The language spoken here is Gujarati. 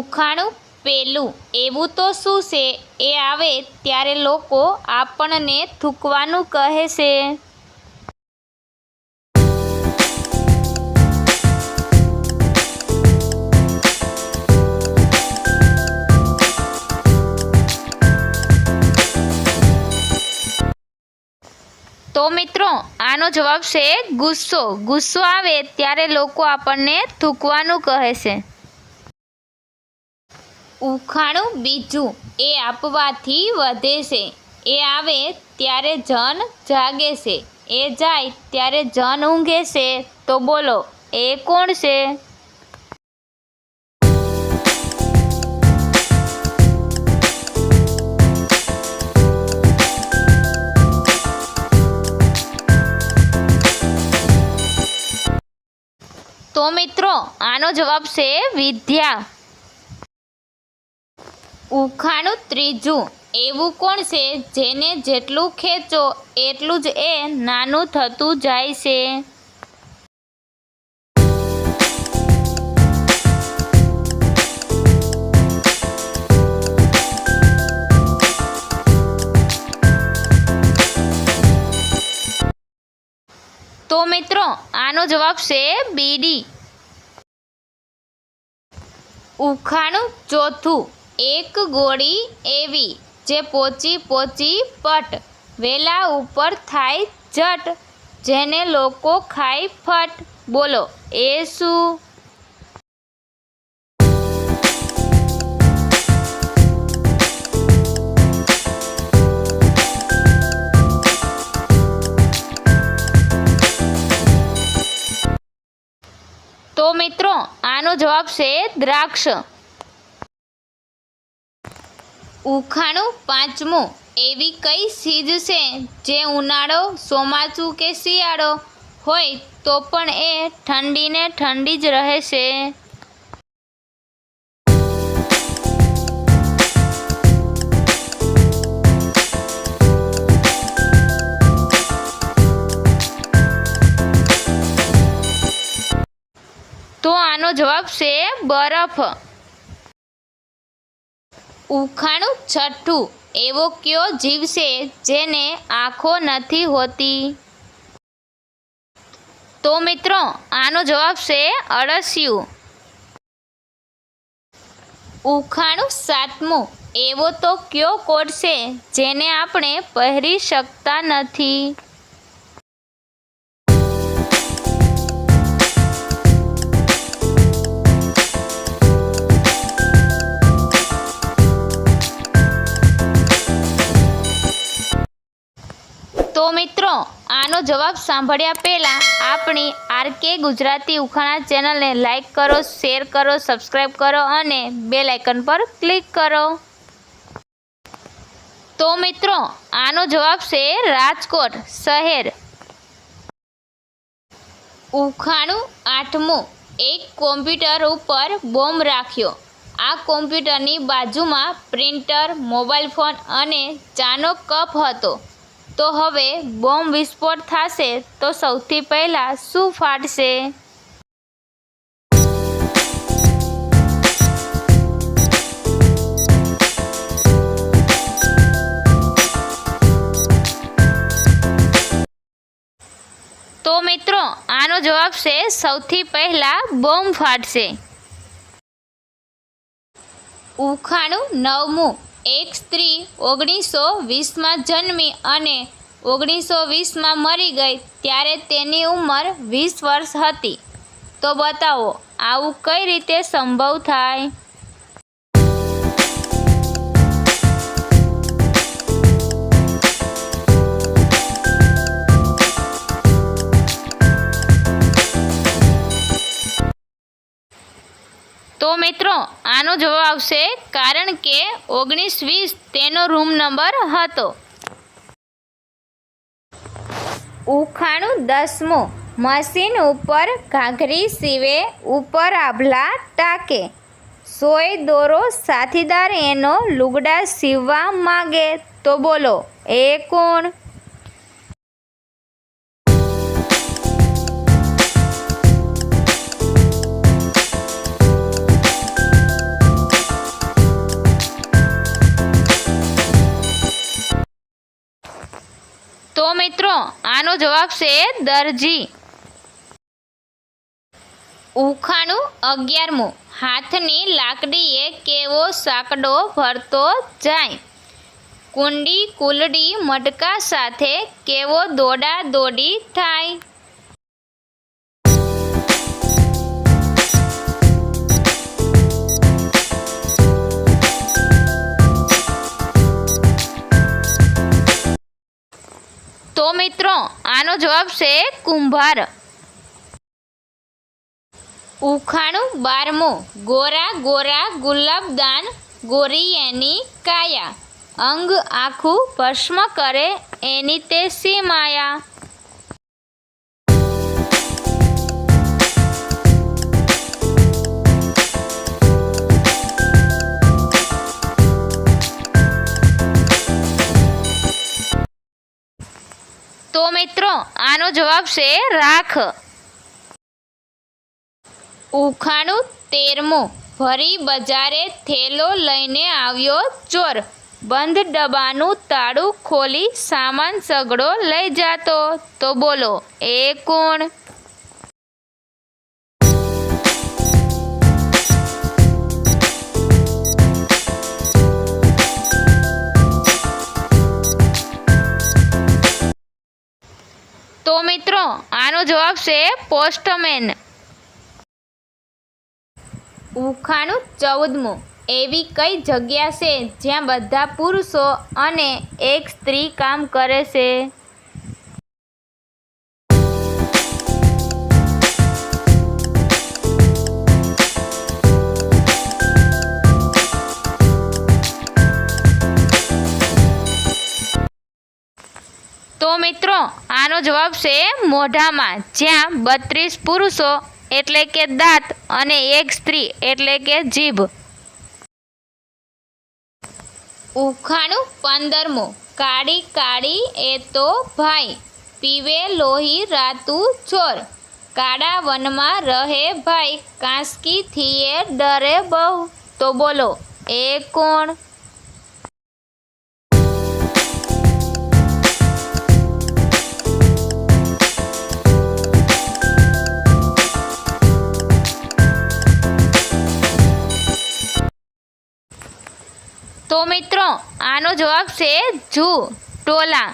ઉખાણું પેલું એવું તો શું છે એ આવે ત્યારે લોકો આપણને થૂકવાનું કહે છે? તો મિત્રો આનો જવાબ છે ગુસ્સો. ગુસ્સો આવે ત્યારે લોકો આપણને થૂકવાનું કહે છે. ઉખાણું બીજું એ આપવાથી વધે છે. એ આવે ત્યારે જન જાગે છે, એ જાય ત્યારે જન ઊંઘે છે. તો બોલો એ કોણ છે? તો મિત્રો આનો જવાબ છે વિદ્યા. ઉખાણું ત્રીજું એવું કોણ છે જેને જેટલું ખેંચો એટલું જ એ નાનું થતું જાય છે? તો મિત્રો આનો જવાબ છે બીડી. ઉખાણું ચોથું એક ગોળી એવી જે પોચી પટ, વેલા ઉપર થાય જટ, જેને લોકો ખાય ફટ. બોલો એ શું? તો મિત્રો આનો જવાબ છે દ્રાક્ષ. ઉખાણું પાંચમું એવી કઈ ચીજ છે જે ઉનાળો, ચોમાસું કે શિયાળો હોય તો પણ એ ઠંડી ને ઠંડી જ રહે છે? તો આનો જવાબ છે બરફ. ઉખાણું છઠ્ઠું એવો કયો જીવ છે જેને આંખો નથી હોતી? તો મિત્રો આનો જવાબ છે અળસિયું. ઉખાણું સાતમું એવો તો કયો કોટ છે જેને આપણે પહેરી શકતા નથી? તો મિત્રો આનો જવાબ સાંભળ્યા પહેલાં આપણી આરકે ગુજરાતી ઉખાણા ચેનલને લાઈક કરો, શેર કરો, સબસ્ક્રાઈબ કરો અને બેલ આઇકન પર ક્લિક કરો. તો મિત્રો આનો જવાબ છે રાજકોટ શહેર. ઉખાણું આઠમું એક કોમ્પ્યુટર ઉપર બોમ્બ રાખ્યો. આ કોમ્પ્યુટરની બાજુમાં પ્રિન્ટર, મોબાઈલ ફોન અને ચાનો કપ હતો. તો હવે બોમ્બ વિસ્ફોટ થશે તો સૌથી પહેલાં શું ફાટશે? તો મિત્રો આનો જવાબ છે સૌથી પહેલાં બોમ્બ ફાટશે. ઉખાણું નવમું એક સ્ત્રી 1920માં જન્મી અને 1920માં મરી ગઈ ત્યારે તેની ઉંમર 20 વર્ષ હતી. તો બતાવો આવું કઈ રીતે સંભવ થાય? તો મિત્રો આનો જવાબ આવશે કારણ કે 1920 તેનો રૂમ નંબર હતો. ઉખાણું દસમું મશીન ઉપર ઘાઘરી સીવે, ઉપર આભલા ટાકે, સોય દોરો સાથીદાર એનો લુગડા સીવવા માગે. તો બોલો એ કોણ? મિત્રો આનો જવાબ છે દરજી. ઉખાણું 11મું. હાથની લાકડીએ કેવો સાંકડો ભરતો જાય, કુંડી કુલડી મટકા સાથે કેવો દોડા દોડી થાય. તો મિત્રો આનો જવાબ છે કુંભાર. ઉખાણું 12મું. ગોરા ગોરા ગુલાબદાન ગોરી એની કાયા, અંગ આખું ભસ્મ કરે એની તે સી માયા. તો મિત્રો આનો જવાબ છે રાખ. ઉખાણું 13મું. ભરી બજારે થેલો લઈને આવ્યો ચોર, બંધ ડબ્બાનું તાળું ખોલી સામાન સગડો લઈ જાતો. તો બોલો એ કોણ? તો મિત્રો આનો જવાબ છે પોસ્ટમેન. ઉખાણું 14મું. એવી કઈ જગ્યા છે જ્યાં બધા પુરુષો અને એક સ્ત્રી કામ કરે છે? તો મિત્રો આનો જવાબ છે મોઢામાં, જ્યાં 32 પુરુષો એટલે કે દાંત અને એક સ્ત્રી એટલે કે જીભ. ઉખાણું 15મું. કાળી કાળી એ તો ભાઈ, પીવે લોહી રાતું ચોર, કાળા વનમાં રહે ભાઈ, કાંસકી થીએ ડરે બહુ. તો બોલો એ કોણ? તો મિત્રો આનો જવાબ છે જૂ ટોલા.